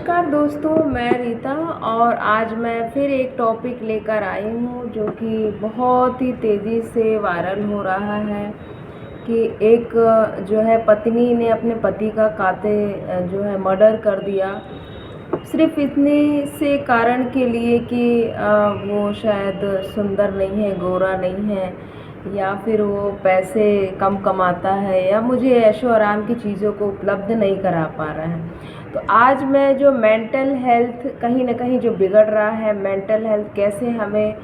नमस्कार दोस्तों, मैं रीता और आज मैं फिर एक टॉपिक लेकर आई हूँ जो कि बहुत ही तेज़ी से वायरल हो रहा है कि एक जो है पत्नी ने अपने पति का जो है मर्डर कर दिया सिर्फ इतने से कारण के लिए कि वो शायद सुंदर नहीं है, गोरा नहीं है, या फिर वो पैसे कम कमाता है, या मुझे ऐशो आराम की चीज़ों को उपलब्ध नहीं करा पा रहा है। तो आज मैं जो मेंटल हेल्थ कहीं ना कहीं जो बिगड़ रहा है, मेंटल हेल्थ कैसे हमें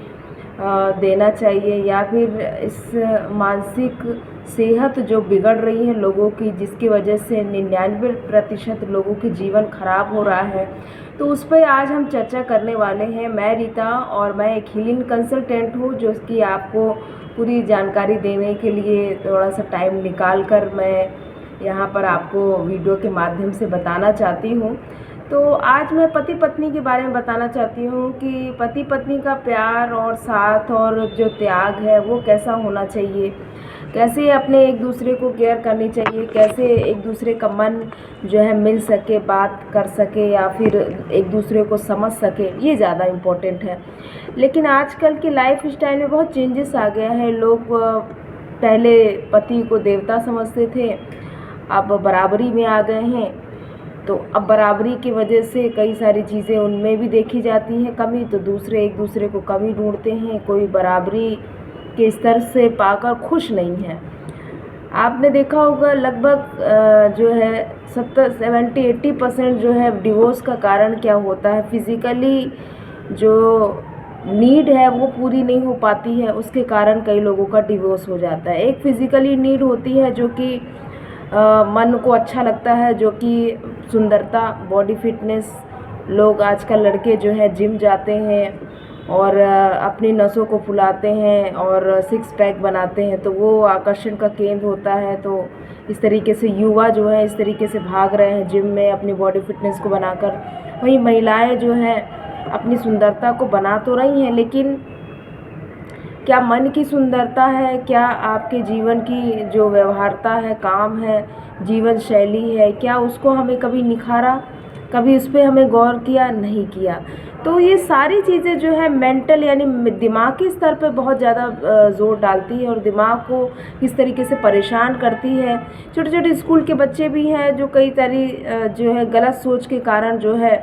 देना चाहिए, या फिर इस मानसिक सेहत जो बिगड़ रही है लोगों की, जिसकी वजह से 99% लोगों की जीवन खराब हो रहा है, तो उस पर आज हम चर्चा करने वाले हैं। मैं रीता और मैं एक हीलिंग कंसल्टेंट हूँ, जो कि आपको पूरी जानकारी देने के लिए थोड़ा सा टाइम निकाल कर मैं यहाँ पर आपको वीडियो के माध्यम से बताना चाहती हूँ। तो आज मैं पति पत्नी के बारे में बताना चाहती हूँ कि पति पत्नी का प्यार और साथ और जो त्याग है वो कैसा होना चाहिए, कैसे अपने एक दूसरे को केयर करनी चाहिए, कैसे एक दूसरे का मन जो है मिल सके, बात कर सके, या फिर एक दूसरे को समझ सके, ये ज़्यादा इम्पोर्टेंट है। लेकिन आजकल की लाइफ स्टाइल में बहुत चेंजेस आ गया है। लोग पहले पति को देवता समझते थे, अब बराबरी में आ गए हैं। तो अब बराबरी की वजह से कई सारी चीज़ें उनमें भी देखी जाती हैं कमी, तो दूसरे एक दूसरे को कमी ढूंढते हैं। कोई बराबरी के स्तर से पाकर खुश नहीं है। आपने देखा होगा लगभग जो है 70-80% जो है डिवोर्स का कारण क्या होता है, फिज़िकली जो नीड है वो पूरी नहीं हो पाती है, उसके कारण कई लोगों का डिवोर्स हो जाता है। एक फिज़िकली नीड होती है जो कि मन को अच्छा लगता है, जो कि सुंदरता, बॉडी फिटनेस। लोग आजकल लड़के जो है जिम जाते हैं और अपनी नसों को फुलाते हैं और सिक्स पैक बनाते हैं, तो वो आकर्षण का केंद्र होता है। तो इस तरीके से युवा जो है इस तरीके से भाग रहे हैं जिम में अपनी बॉडी फिटनेस को बनाकर। वहीं महिलाएं जो है अपनी सुंदरता को बना तो रही हैं, लेकिन क्या मन की सुंदरता है, क्या आपके जीवन की जो व्यवहारता है, काम है, जीवन शैली है, क्या उसको हमें कभी निखारा, कभी उस पर हमें गौर किया? नहीं किया। तो ये सारी चीज़ें जो है मेंटल यानी दिमागी स्तर पे बहुत ज़्यादा ज़ोर डालती है और दिमाग को इस तरीके से परेशान करती है। छोटे छोटे स्कूल के बच्चे भी हैं जो कई सारी जो है गलत सोच के कारण जो है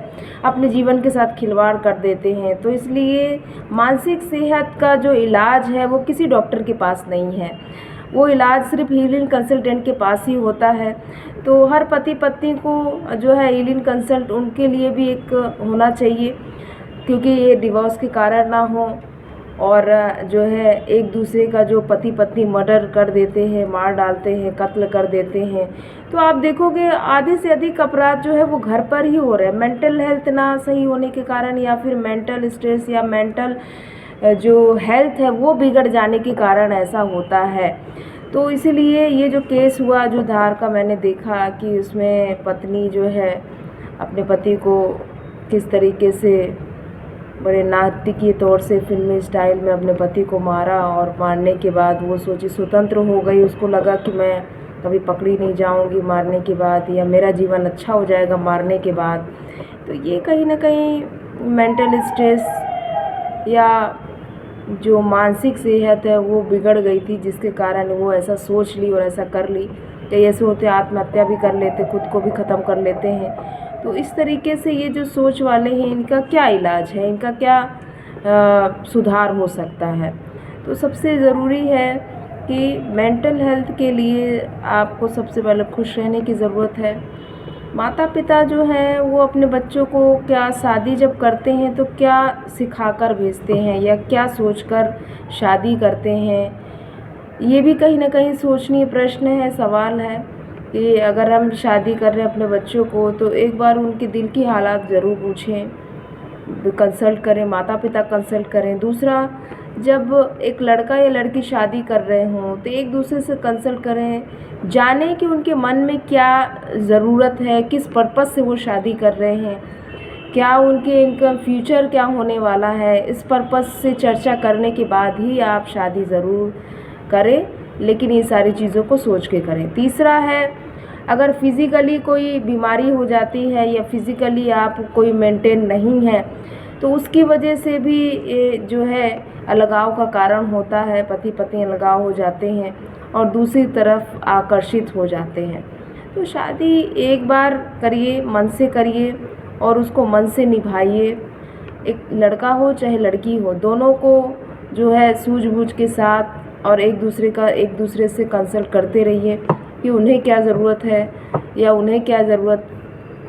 अपने जीवन के साथ खिलवाड़ कर देते हैं। तो इसलिए मानसिक सेहत का जो इलाज है वो किसी डॉक्टर के पास नहीं है, वो इलाज सिर्फ हीलिंग कंसल्टेंट के पास ही होता है। तो हर पति पत्नी को जो है हीलिंग कंसल्ट उनके लिए भी एक होना चाहिए, क्योंकि ये डिवोर्स के कारण ना हो और जो है एक दूसरे का जो पति पत्नी मर्डर कर देते हैं, मार डालते हैं, कत्ल कर देते हैं। तो आप देखोगे आधे से अधिक अपराध जो है वो घर पर ही हो रहे हैं, मेंटल हेल्थ ना सही होने के कारण, या फिर मेंटल स्ट्रेस या मेंटल जो हेल्थ है वो बिगड़ जाने के कारण ऐसा होता है। तो इसीलिए ये जो केस हुआ जो धार का मैंने देखा कि उसमें पत्नी जो है अपने पति को किस तरीके से बड़े नाटकीय तौर से फिल्मी स्टाइल में अपने पति को मारा, और मारने के बाद वो सोची स्वतंत्र हो गई। उसको लगा कि मैं कभी पकड़ी नहीं जाऊंगी मारने के बाद, या मेरा जीवन अच्छा हो जाएगा मारने के बाद। तो ये कहीं ना कहीं मेंटल स्ट्रेस या जो मानसिक सेहत है वो बिगड़ गई थी, जिसके कारण वो ऐसा सोच ली और ऐसा कर ली। कई ऐसे होते आत्महत्या भी कर लेते, खुद को भी ख़त्म कर लेते हैं। तो इस तरीके से ये जो सोच वाले हैं इनका क्या इलाज है, इनका क्या सुधार हो सकता है? तो सबसे ज़रूरी है कि मेंटल हेल्थ के लिए आपको सबसे पहले खुश रहने की ज़रूरत है। माता पिता जो हैं वो अपने बच्चों को क्या शादी जब करते हैं तो क्या सिखाकर भेजते हैं, या क्या सोचकर शादी करते हैं, ये भी कहीं ना कहीं सोचनीय प्रश्न है, सवाल है कि अगर हम शादी कर रहे हैं अपने बच्चों को तो एक बार उनके दिल की हालात ज़रूर पूछें, कंसल्ट करें, माता पिता कंसल्ट करें। दूसरा, जब एक लड़का या लड़की शादी कर रहे हों तो एक दूसरे से कंसल्ट करें, जानें कि उनके मन में क्या ज़रूरत है, किस पर्पस से वो शादी कर रहे हैं, क्या इनका फ्यूचर क्या होने वाला है। इस पर्पस से चर्चा करने के बाद ही आप शादी ज़रूर करें, लेकिन ये सारी चीज़ों को सोच के करें। तीसरा है अगर फिज़िकली कोई बीमारी हो जाती है या फिज़िकली आप कोई मेंटेन नहीं है, तो उसकी वजह से भी ये जो है अलगाव का कारण होता है। पति पत्नी अलगाव हो जाते हैं और दूसरी तरफ आकर्षित हो जाते हैं। तो शादी एक बार करिए, मन से करिए और उसको मन से निभाइए। एक लड़का हो चाहे लड़की हो, दोनों को जो है सूझबूझ के साथ और एक दूसरे से कंसल्ट करते रहिए कि उन्हें क्या ज़रूरत है या उन्हें क्या ज़रूरत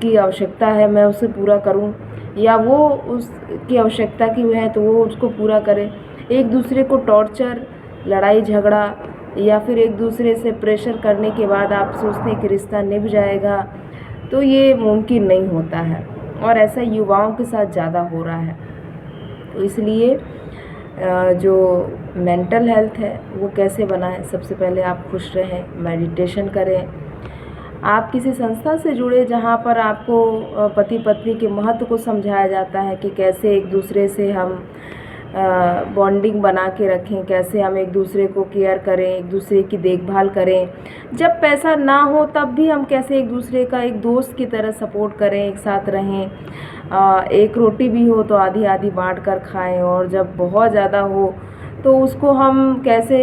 की आवश्यकता है, मैं उसे पूरा करूं, या वो उसकी आवश्यकता की है तो वो उसको पूरा करे। एक दूसरे को टॉर्चर, लड़ाई झगड़ा या फिर एक दूसरे से प्रेशर करने के बाद आप सोचते हैं कि रिश्ता निभ जाएगा, तो ये मुमकिन नहीं होता है और ऐसा युवाओं के साथ ज़्यादा हो रहा है। तो इसलिए जो मेंटल हेल्थ है वो कैसे बनाएं, सबसे पहले आप खुश रहें, मेडिटेशन करें, आप किसी संस्था से जुड़े जहाँ पर आपको पति पत्नी के महत्व को समझाया जाता है कि कैसे एक दूसरे से हम बॉन्डिंग बना के रखें, कैसे हम एक दूसरे को केयर करें, एक दूसरे की देखभाल करें। जब पैसा ना हो तब भी हम कैसे एक दूसरे का एक दोस्त की तरह सपोर्ट करें, एक साथ रहें। एक रोटी भी हो तो आधी आधी बांट कर खाएं और जब बहुत ज़्यादा हो तो उसको हम कैसे